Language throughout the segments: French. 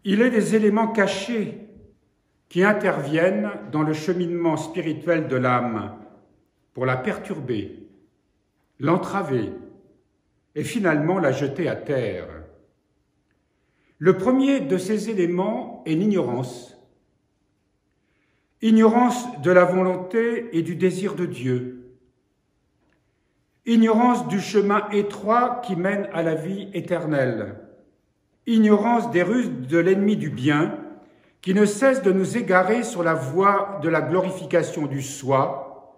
Il est des éléments cachés qui interviennent dans le cheminement spirituel de l'âme pour la perturber, l'entraver et finalement la jeter à terre. Le premier de ces éléments est l'ignorance. Ignorance de la volonté et du désir de Dieu. Ignorance du chemin étroit qui mène à la vie éternelle. Ignorance des ruses de l'ennemi du bien qui ne cesse de nous égarer sur la voie de la glorification du soi,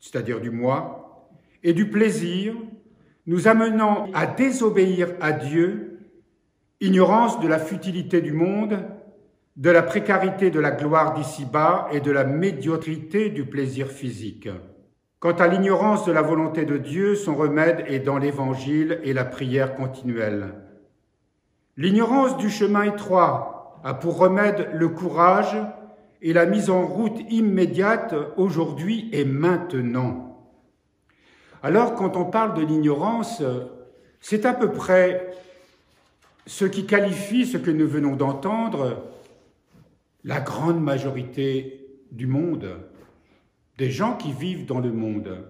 c'est-à-dire du moi, et du plaisir, nous amenant à désobéir à Dieu. Ignorance de la futilité du monde, de la précarité de la gloire d'ici-bas et de la médiocrité du plaisir physique. Quant à l'ignorance de la volonté de Dieu, son remède est dans l'Évangile et la prière continuelle. L'ignorance du chemin étroit a pour remède le courage et la mise en route immédiate aujourd'hui et maintenant. Alors, quand on parle de l'ignorance, c'est à peu près ce qui qualifie ce que nous venons d'entendre, la grande majorité du monde, des gens qui vivent dans le monde,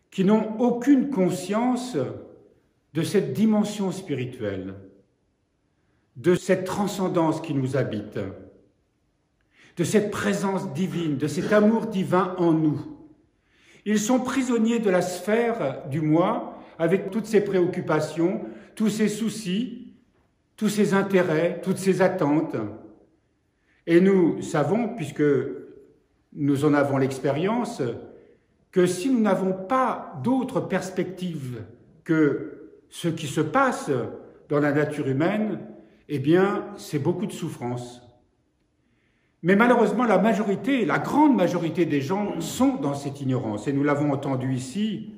qui n'ont aucune conscience de cette dimension spirituelle, de cette transcendance qui nous habite, de cette présence divine, de cet amour divin en nous. Ils sont prisonniers de la sphère du moi, avec toutes ses préoccupations, tous ses soucis, tous ses intérêts, toutes ses attentes. Et nous savons, puisque nous en avons l'expérience, que si nous n'avons pas d'autre perspective que ce qui se passe dans la nature humaine, eh bien, c'est beaucoup de souffrance. Mais malheureusement, la majorité, la grande majorité des gens sont dans cette ignorance. Et nous l'avons entendu ici,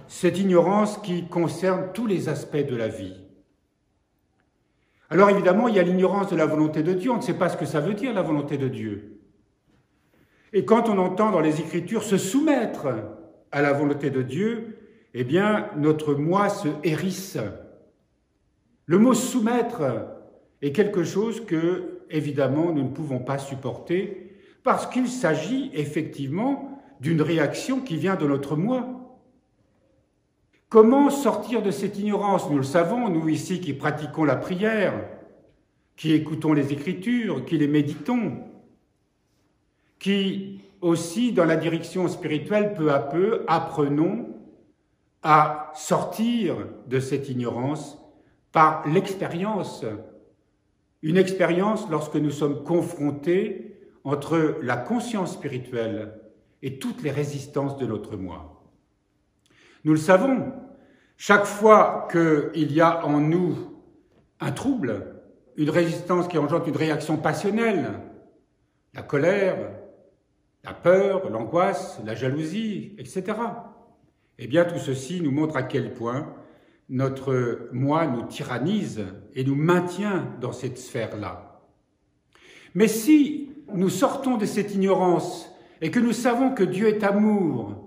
cette ignorance qui concerne tous les aspects de la vie. Alors évidemment, il y a l'ignorance de la volonté de Dieu. On ne sait pas ce que ça veut dire, la volonté de Dieu. Et quand on entend dans les Écritures se soumettre à la volonté de Dieu, eh bien, notre moi se hérisse. Le mot « soumettre » est quelque chose que, évidemment, nous ne pouvons pas supporter parce qu'il s'agit effectivement d'une réaction qui vient de notre moi. Comment sortir de cette ignorance? Nous le savons, nous ici qui pratiquons la prière, qui écoutons les Écritures, qui les méditons, qui aussi, dans la direction spirituelle, peu à peu, apprenons à sortir de cette ignorance par l'expérience. Une expérience lorsque nous sommes confrontés entre la conscience spirituelle et toutes les résistances de notre moi. Nous le savons, chaque fois qu'il y a en nous un trouble, une résistance qui engendre une réaction passionnelle, la colère, la peur, l'angoisse, la jalousie, etc. Eh bien, tout ceci nous montre à quel point notre moi nous tyrannise et nous maintient dans cette sphère-là. Mais si nous sortons de cette ignorance et que nous savons que Dieu est amour,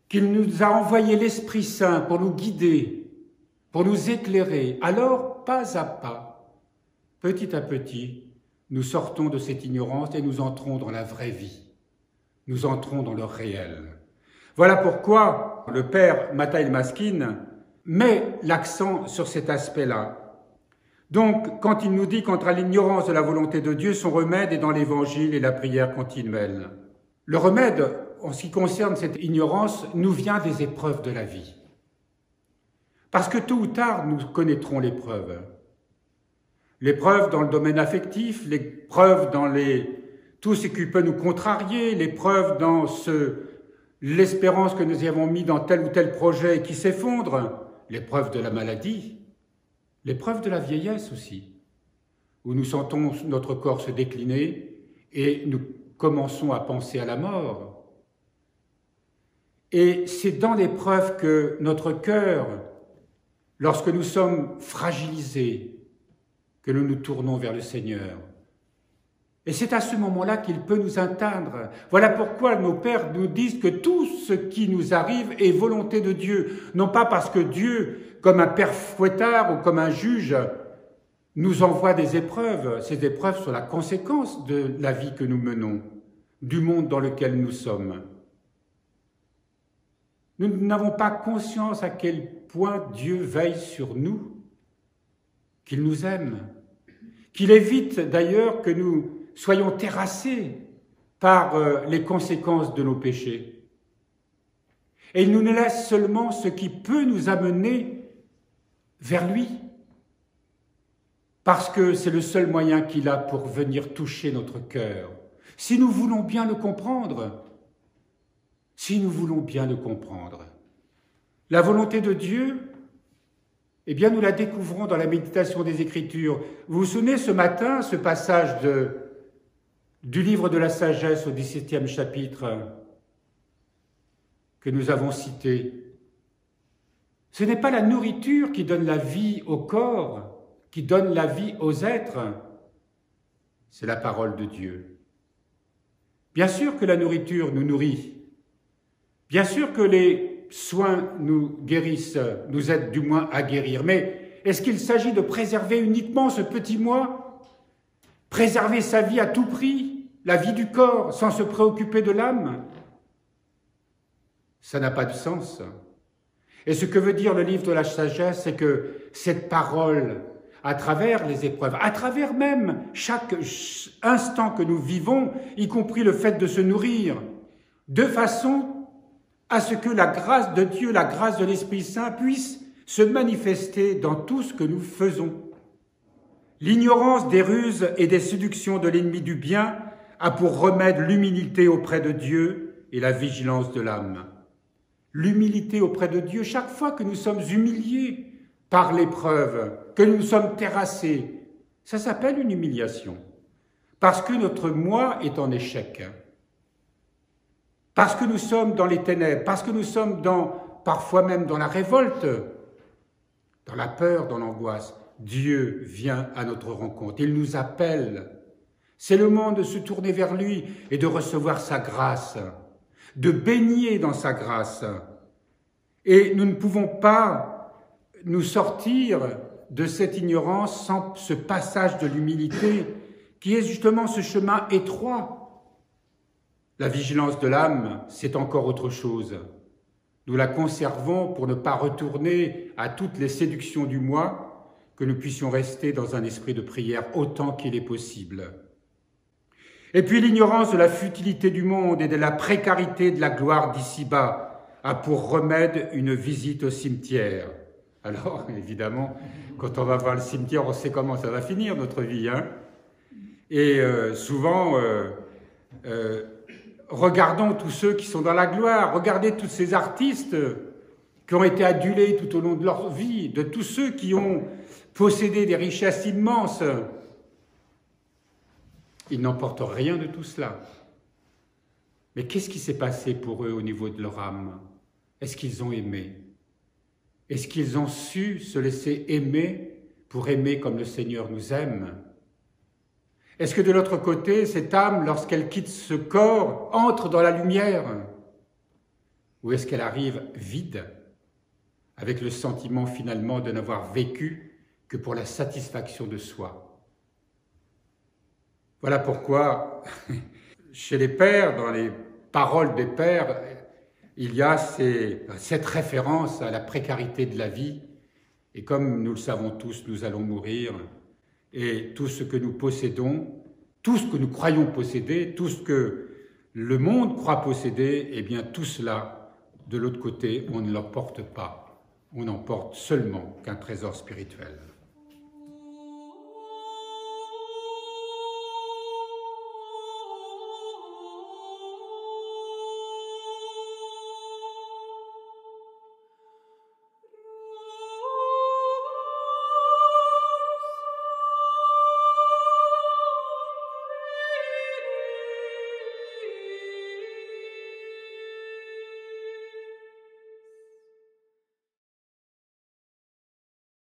qu'il nous a envoyé l'Esprit Saint pour nous guider, pour nous éclairer, alors, pas à pas, petit à petit, nous sortons de cette ignorance et nous entrons dans la vraie vie. Nous entrons dans le réel. Voilà pourquoi le père Mathaï Maskin met l'accent sur cet aspect-là. Donc, quand il nous dit qu'entre l'ignorance de la volonté de Dieu, son remède est dans l'Évangile et la prière continuelle. Le remède, en ce qui concerne cette ignorance, nous vient des épreuves de la vie. Parce que tôt ou tard, nous connaîtrons l'épreuve. L'épreuve dans le domaine affectif, l'épreuve dans tout ce qui peut nous contrarier, l'épreuve dans l'espérance que nous y avons mis dans tel ou tel projet qui s'effondre, l'épreuve de la maladie, l'épreuve de la vieillesse aussi, où nous sentons notre corps se décliner et nous commençons à penser à la mort. Et c'est dans l'épreuve que notre cœur, lorsque nous sommes fragilisés, que nous nous tournons vers le Seigneur. Et c'est à ce moment-là qu'il peut nous atteindre. Voilà pourquoi nos pères nous disent que tout ce qui nous arrive est volonté de Dieu. Non pas parce que Dieu, comme un père fouettard ou comme un juge, nous envoie des épreuves. Ces épreuves sont la conséquence de la vie que nous menons, du monde dans lequel nous sommes. Nous n'avons pas conscience à quel point Dieu veille sur nous, qu'il nous aime, qu'il évite d'ailleurs que nous soyons terrassés par les conséquences de nos péchés. Et il nous laisse seulement ce qui peut nous amener vers lui, parce que c'est le seul moyen qu'il a pour venir toucher notre cœur. Si nous voulons bien le comprendre, la volonté de Dieu, eh bien nous la découvrons dans la méditation des Écritures. Vous vous souvenez ce matin, ce passage du livre de la sagesse au 17e chapitre que nous avons cité. Ce n'est pas la nourriture qui donne la vie au corps, qui donne la vie aux êtres, c'est la parole de Dieu. Bien sûr que la nourriture nous nourrit, bien sûr que les soins nous guérissent, nous aident du moins à guérir, mais est-ce qu'il s'agit de préserver uniquement ce petit moi? Préserver sa vie à tout prix, la vie du corps, sans se préoccuper de l'âme? Ça n'a pas de sens. Et ce que veut dire le livre de la sagesse, c'est que cette parole, à travers les épreuves, à travers même chaque instant que nous vivons, y compris le fait de se nourrir, de façon à ce que la grâce de Dieu, la grâce de l'Esprit Saint puisse se manifester dans tout ce que nous faisons. L'ignorance des ruses et des séductions de l'ennemi du bien a pour remède l'humilité auprès de Dieu et la vigilance de l'âme. L'humilité auprès de Dieu, chaque fois que nous sommes humiliés par l'épreuve, que nous sommes terrassés, ça s'appelle une humiliation. Parce que notre moi est en échec. Parce que nous sommes dans les ténèbres, parce que nous sommes parfois même dans la révolte, dans la peur, dans l'angoisse. Dieu vient à notre rencontre, il nous appelle. C'est le moment de se tourner vers lui et de recevoir sa grâce, de baigner dans sa grâce. Et nous ne pouvons pas nous sortir de cette ignorance sans ce passage de l'humilité qui est justement ce chemin étroit. La vigilance de l'âme, c'est encore autre chose. Nous la conservons pour ne pas retourner à toutes les séductions du moi, que nous puissions rester dans un esprit de prière autant qu'il est possible. Et puis l'ignorance de la futilité du monde et de la précarité de la gloire d'ici-bas a pour remède une visite au cimetière. Alors, évidemment, quand on va voir le cimetière, on sait comment ça va finir, notre vie, hein. Et souvent, regardons tous ceux qui sont dans la gloire, regardez tous ces artistes qui ont été adulés tout au long de leur vie, de tous ceux qui ont possédé des richesses immenses. Ils n'emportent rien de tout cela. Mais qu'est-ce qui s'est passé pour eux au niveau de leur âme? Est-ce qu'ils ont aimé? Est-ce qu'ils ont su se laisser aimer pour aimer comme le Seigneur nous aime? Est-ce que de l'autre côté, cette âme, lorsqu'elle quitte ce corps, entre dans la lumière? Ou est-ce qu'elle arrive vide, avec le sentiment finalement de n'avoir vécu que pour la satisfaction de soi? Voilà pourquoi, chez les pères, dans les paroles des pères, il y a cette référence à la précarité de la vie. Et comme nous le savons tous, nous allons mourir. Et tout ce que nous possédons, tout ce que nous croyons posséder, tout ce que le monde croit posséder, eh bien tout cela, de l'autre côté, on ne l'emporte pas. On n'emporte seulement qu'un trésor spirituel.